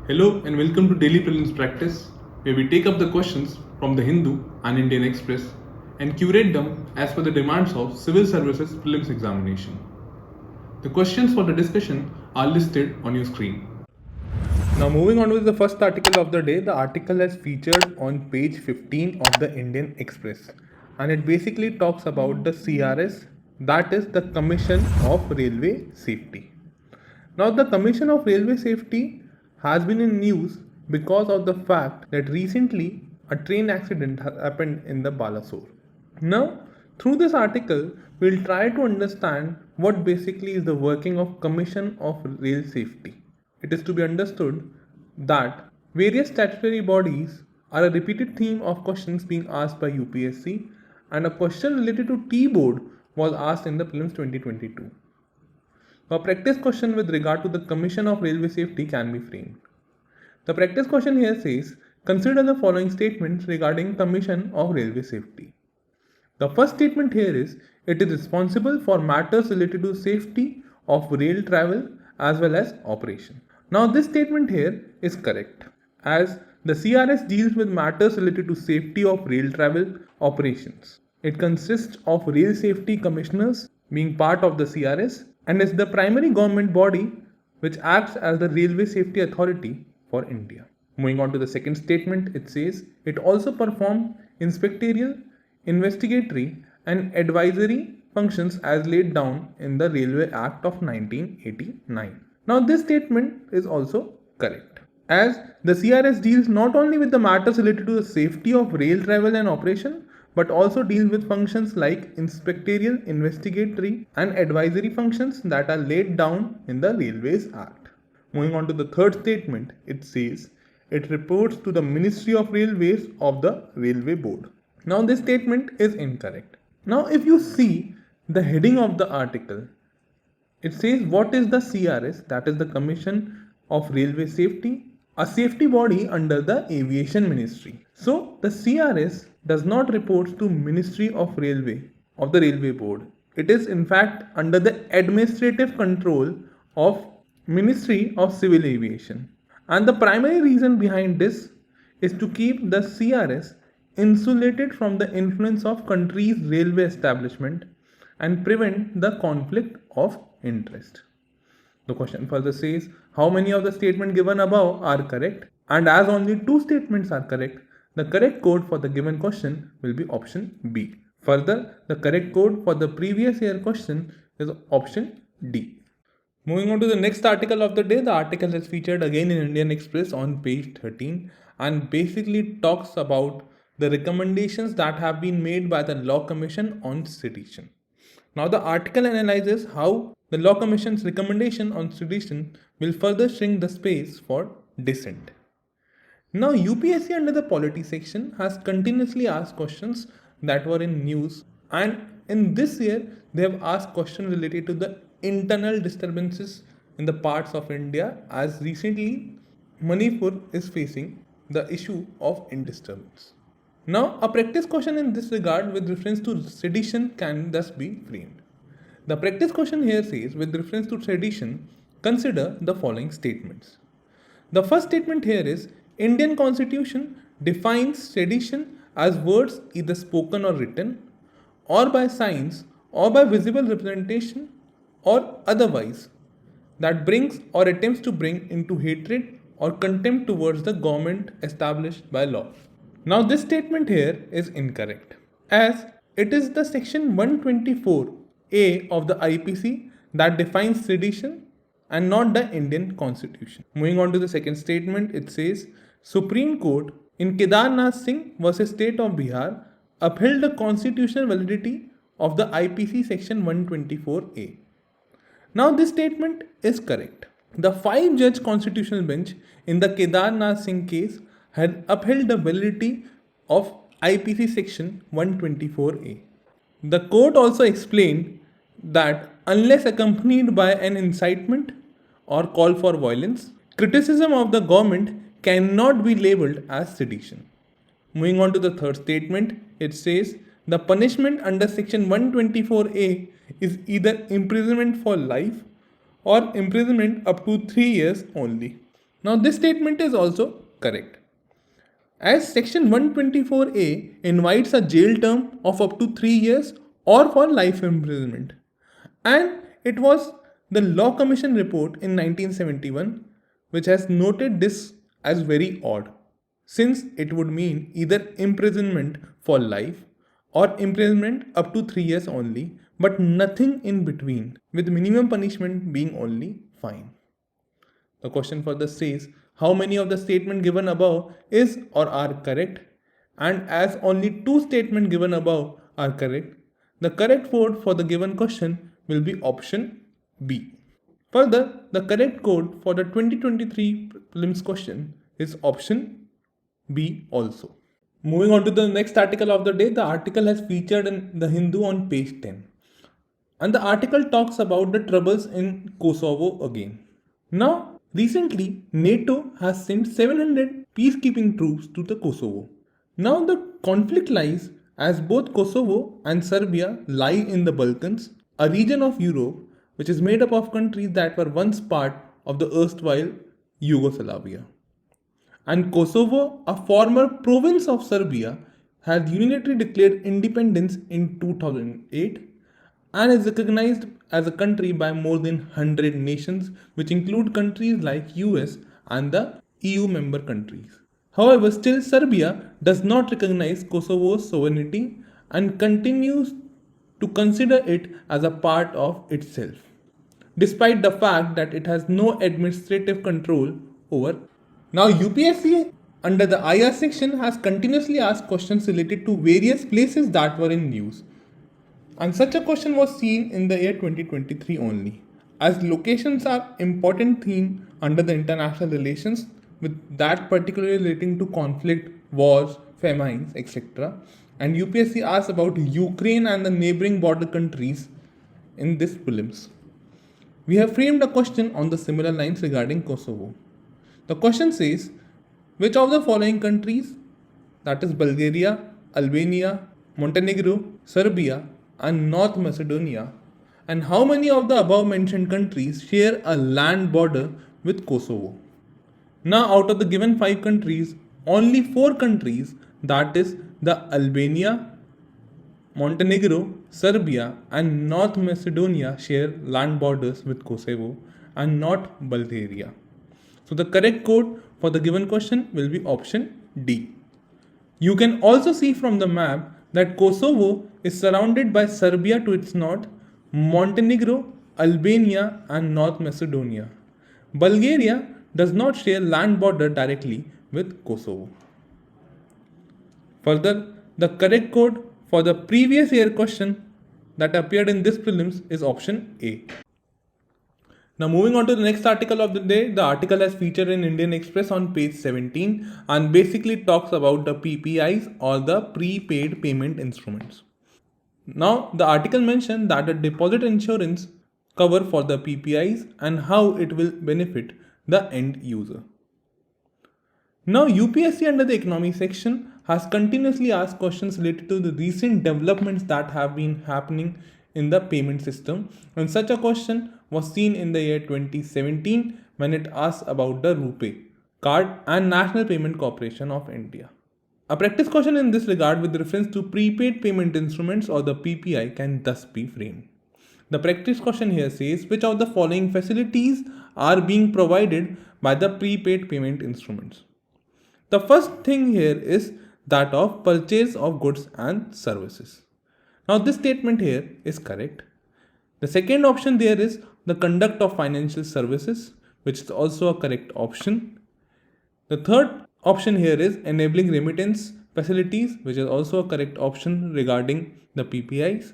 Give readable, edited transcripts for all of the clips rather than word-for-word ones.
Hello and welcome to Daily Prelims Practice, where we take up the questions from the Hindu and Indian Express and curate them as per the demands of Civil Services Prelims examination. The questions for the discussion are listed on your screen. Now moving on with the first article of the day, the article is featured on page 15 of the Indian Express, and it basically talks about the CRS, that is the Commission of Railway Safety. Now the Commission of Railway Safety has been in news because of the fact that recently a train accident has happened in the Balasore. Now, through this article, we'll try to understand what basically is the working of Commission of Rail Safety. It is to be understood that various statutory bodies are a repeated theme of questions being asked by UPSC, and a question related to T-Board was asked in the Prelims 2022. A practice question with regard to the Commission of Railway Safety can be framed. The practice question here says, consider the following statements regarding Commission of Railway Safety. The first statement here is, it is responsible for matters related to safety of rail travel as well as operation. Now this statement here is correct, as the CRS deals with matters related to safety of rail travel operations. It consists of rail safety commissioners being part of the CRS and is the primary government body which acts as the Railway Safety Authority for India. Moving on to the second statement, it says it also performs inspectorial, investigatory and advisory functions as laid down in the Railway Act of 1989. Now this statement is also correct, as the CRS deals not only with the matters related to the safety of rail travel and operation, but also deals with functions like inspectorial, investigatory and advisory functions that are laid down in the Railways Act. Moving on to the third statement, it says it reports to the Ministry of Railways of the Railway Board. Now this statement is incorrect. Now if you see the heading of the article, it says what is the CRS, that is the Commission of Railway Safety, a safety body under the Aviation Ministry. So the CRS does not report to Ministry of Railway of the Railway Board. It is in fact under the administrative control of Ministry of Civil Aviation. And the primary reason behind this is to keep the CRS insulated from the influence of country's railway establishment and prevent the conflict of interest. The question further says, how many of the statements given above are correct? And as only two statements are correct, the correct code for the given question will be option B. Further, the correct code for the previous year question is option D. Moving on to the next article of the day, the article is featured again in Indian Express on page 13 and basically talks about the recommendations that have been made by the Law Commission on sedition. Now the article analyzes how the Law Commission's recommendation on sedition will further shrink the space for dissent. Now UPSC under the polity section has continuously asked questions that were in news, and in this year they have asked questions related to the internal disturbances in the parts of India, as recently Manipur is facing the issue of disturbance. Now a practice question in this regard with reference to sedition can thus be framed. The practice question here says, with reference to sedition, consider the following statements. The first statement here is, Indian Constitution defines sedition as words either spoken or written, or by signs, or by visible representation, or otherwise, that brings or attempts to bring into hatred or contempt towards the government established by law. Now this statement here is incorrect, as it is the section 124A of the IPC that defines sedition and not the Indian Constitution. Moving on to the second statement, it says, Supreme Court in Kedarnath Singh vs. State of Bihar upheld the constitutional validity of the IPC section 124A. Now this statement is correct. The 5-judge constitutional bench in the Kedarnath Singh case had upheld the validity of IPC section 124A. The court also explained that unless accompanied by an incitement or call for violence, criticism of the government cannot be labelled as sedition. Moving on to the third statement, it says the punishment under section 124A is either imprisonment for life or imprisonment up to 3 years only. Now this statement is also correct, as section 124A invites a jail term of up to 3 years or for life imprisonment. And it was the Law Commission report in 1971 which has noted this as very odd, since it would mean either imprisonment for life or imprisonment up to 3 years only, but nothing in between, with minimum punishment being only fine. The question further says how many of the statement given above is or are correct, and as only two statements given above are correct, the correct code for the given question will be option B. Further, the correct code for the 2023 prelims question is option B also. Moving on to the next article of the day, the article has featured in the Hindu on page 10. And the article talks about the troubles in Kosovo again. Now, recently, NATO has sent 700 peacekeeping troops to the Kosovo. Now, the conflict lies as both Kosovo and Serbia lie in the Balkans, a region of Europe which is made up of countries that were once part of the erstwhile Yugoslavia. And Kosovo, a former province of Serbia, has unilaterally declared independence in 2008 and is recognized as a country by more than 100 nations, which include countries like US and the EU member countries. However, still Serbia does not recognize Kosovo's sovereignty and continues to consider it as a part of itself, despite the fact that it has no administrative control over. Now, UPSC under the IAS section has continuously asked questions related to various places that were in news. And such a question was seen in the year 2023 only, as locations are important theme under the international relations, with that particularly relating to conflict, wars, famines, etc. And UPSC asked about Ukraine and the neighboring border countries in this prelims. We have framed a question on the similar lines regarding Kosovo. The question says, which of the following countries, that is Bulgaria, Albania, Montenegro, Serbia, and North Macedonia, and how many of the above mentioned countries share a land border with Kosovo? Now, out of the given 5 countries, only 4 countries, that is the Albania, Montenegro, Serbia, and North Macedonia share land borders with Kosovo and not Bulgaria. So the correct code for the given question will be option D. You can also see from the map that Kosovo is surrounded by Serbia to its north, Montenegro, Albania, and North Macedonia. Bulgaria does not share land border directly with Kosovo. Further, the correct code for the previous year question that appeared in this prelims is option A. Now moving on to the next article of the day, the article has featured in Indian Express on page 17 and basically talks about the PPIs or the prepaid payment instruments. Now the article mentioned that the deposit insurance cover for the PPIs and how it will benefit the end user. Now UPSC under the economy section has continuously asked questions related to the recent developments that have been happening in the payment system, and such a question was seen in the year 2017 when it asked about the RuPay card and National Payment Corporation of India. A practice question in this regard with reference to prepaid payment instruments or the PPI can thus be framed. The practice question here says, which of the following facilities are being provided by the prepaid payment instruments? The first thing here is that of purchase of goods and services. Now this statement here is correct. The second option there is the conduct of financial services, which is also a correct option. The third option here is enabling remittance facilities, which is also a correct option regarding the PPIs.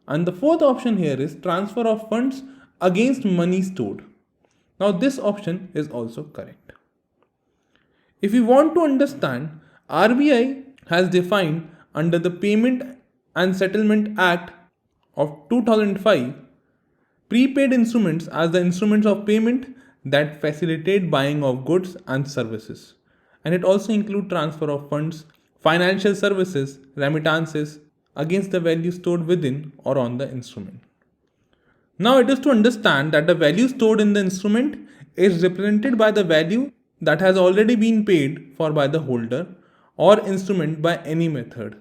And the fourth option here is transfer of funds against money stored. Now this option is also correct. If you want to understand, RBI has defined under the Payment and Settlement Act of 2005 prepaid instruments as the instruments of payment that facilitate buying of goods and services, and it also includes transfer of funds, financial services, remittances against the value stored within or on the instrument. Now it is to understand that the value stored in the instrument is represented by the value that has already been paid for by the holder or instrument by any method,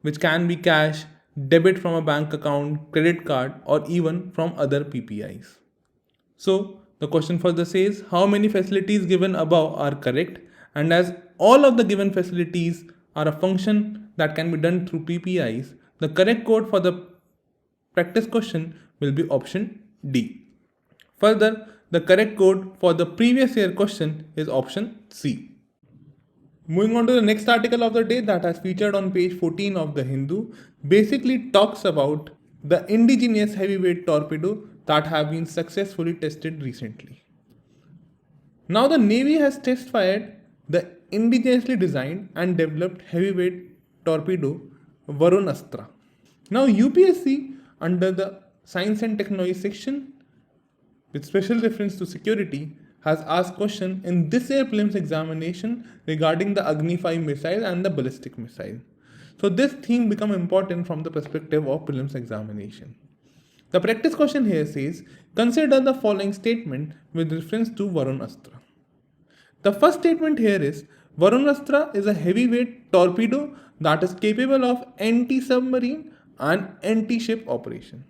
which can be cash, debit from a bank account, credit card, or even from other PPIs. So, the question further says how many facilities given above are correct, and as all of the given facilities are a function that can be done through PPIs, the correct code for the practice question will be option D. Further, the correct code for the previous year question is option C. Moving on to the next article of the day that has featured on page 14 of the Hindu, basically talks about the indigenous heavyweight torpedo that have been successfully tested recently. Now the Navy has test fired the indigenously designed and developed heavyweight torpedo VARUNASTRA. Now UPSC under the Science and Technology section with special reference to security has asked question in this year prelims examination regarding the Agni 5 missile and the ballistic missile. So this theme become important from the perspective of prelims examination. The practice question here says, consider the following statement with reference to VARUNASTRA. The first statement here is, VARUNASTRA is a heavyweight torpedo that is capable of anti-submarine and anti-ship operation.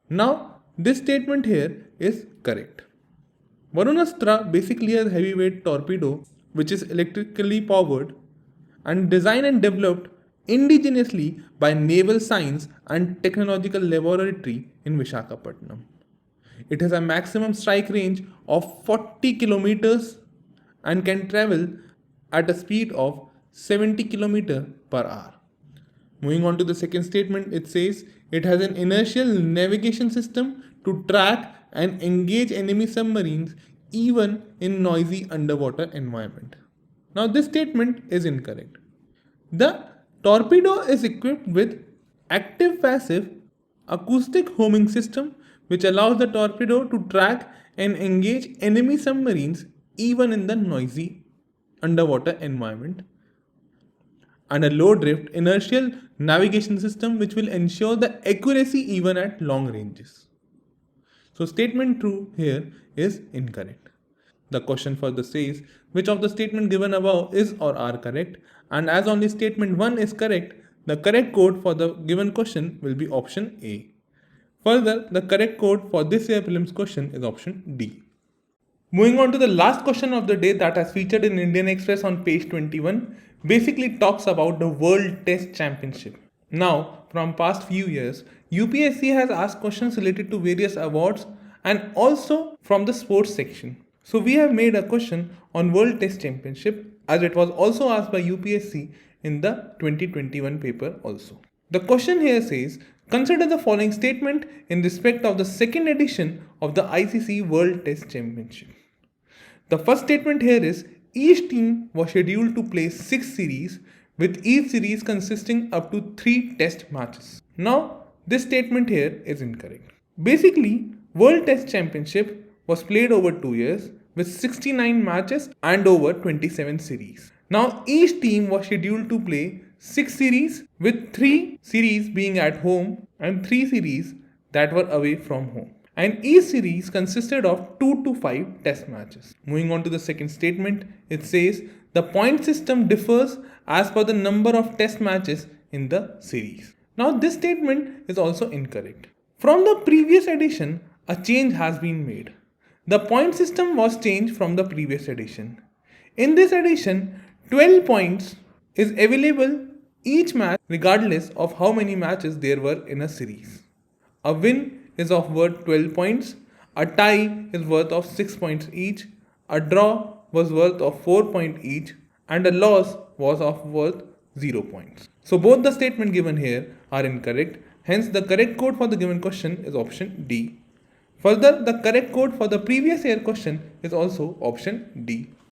Now, this statement here is correct. VARUNASTRA basically is a heavyweight torpedo which is electrically powered and designed and developed indigenously by Naval Science and Technological Laboratory in Visakhapatnam. It has a maximum strike range of 40 kilometers and can travel at a speed of 70 kilometers per hour. Moving on to the second statement, it says it has an inertial navigation system to track and engage enemy submarines even in noisy underwater environment. Now this statement is incorrect. The torpedo is equipped with active-passive acoustic homing system which allows the torpedo to track and engage enemy submarines even in the noisy underwater environment, and a low drift inertial navigation system which will ensure the accuracy even at long ranges. So statement true here is incorrect. The question further says which of the statement given above is or are correct, and as only statement 1 is correct, the correct code for the given question will be option A. Further, the correct code for this year prelims question is option D. Moving on to the last question of the day that has featured in Indian Express on page 21, basically talks about the World Test Championship. Now, from past few years, UPSC has asked questions related to various awards and also from the sports section. So we have made a question on World Test Championship as it was also asked by UPSC in the 2021 paper also. The question here says, consider the following statement in respect of the second edition of the ICC World Test Championship. The first statement here is, each team was scheduled to play 6 series with each series consisting up to 3 test matches. Now, this statement here is incorrect. Basically, World Test Championship was played over 2 years with 69 matches and over 27 series. Now, each team was scheduled to play 6 series with 3 series being at home and 3 series that were away from home. And each series consisted of 2 to 5 test matches. Moving on to the second statement, it says the point system differs as per the number of test matches in the series. Now this statement is also incorrect. From the previous edition, a change has been made. The point system was changed from the previous edition. In this edition, 12 points is available each match regardless of how many matches there were in a series. A win is of worth 12 points, a tie is worth of 6 points each, a draw was worth of 4 points each, and a loss was of worth 0 points. So both the statement given here are incorrect, hence the correct code for the given question is option D. Further, the correct code for the previous year question is also option D.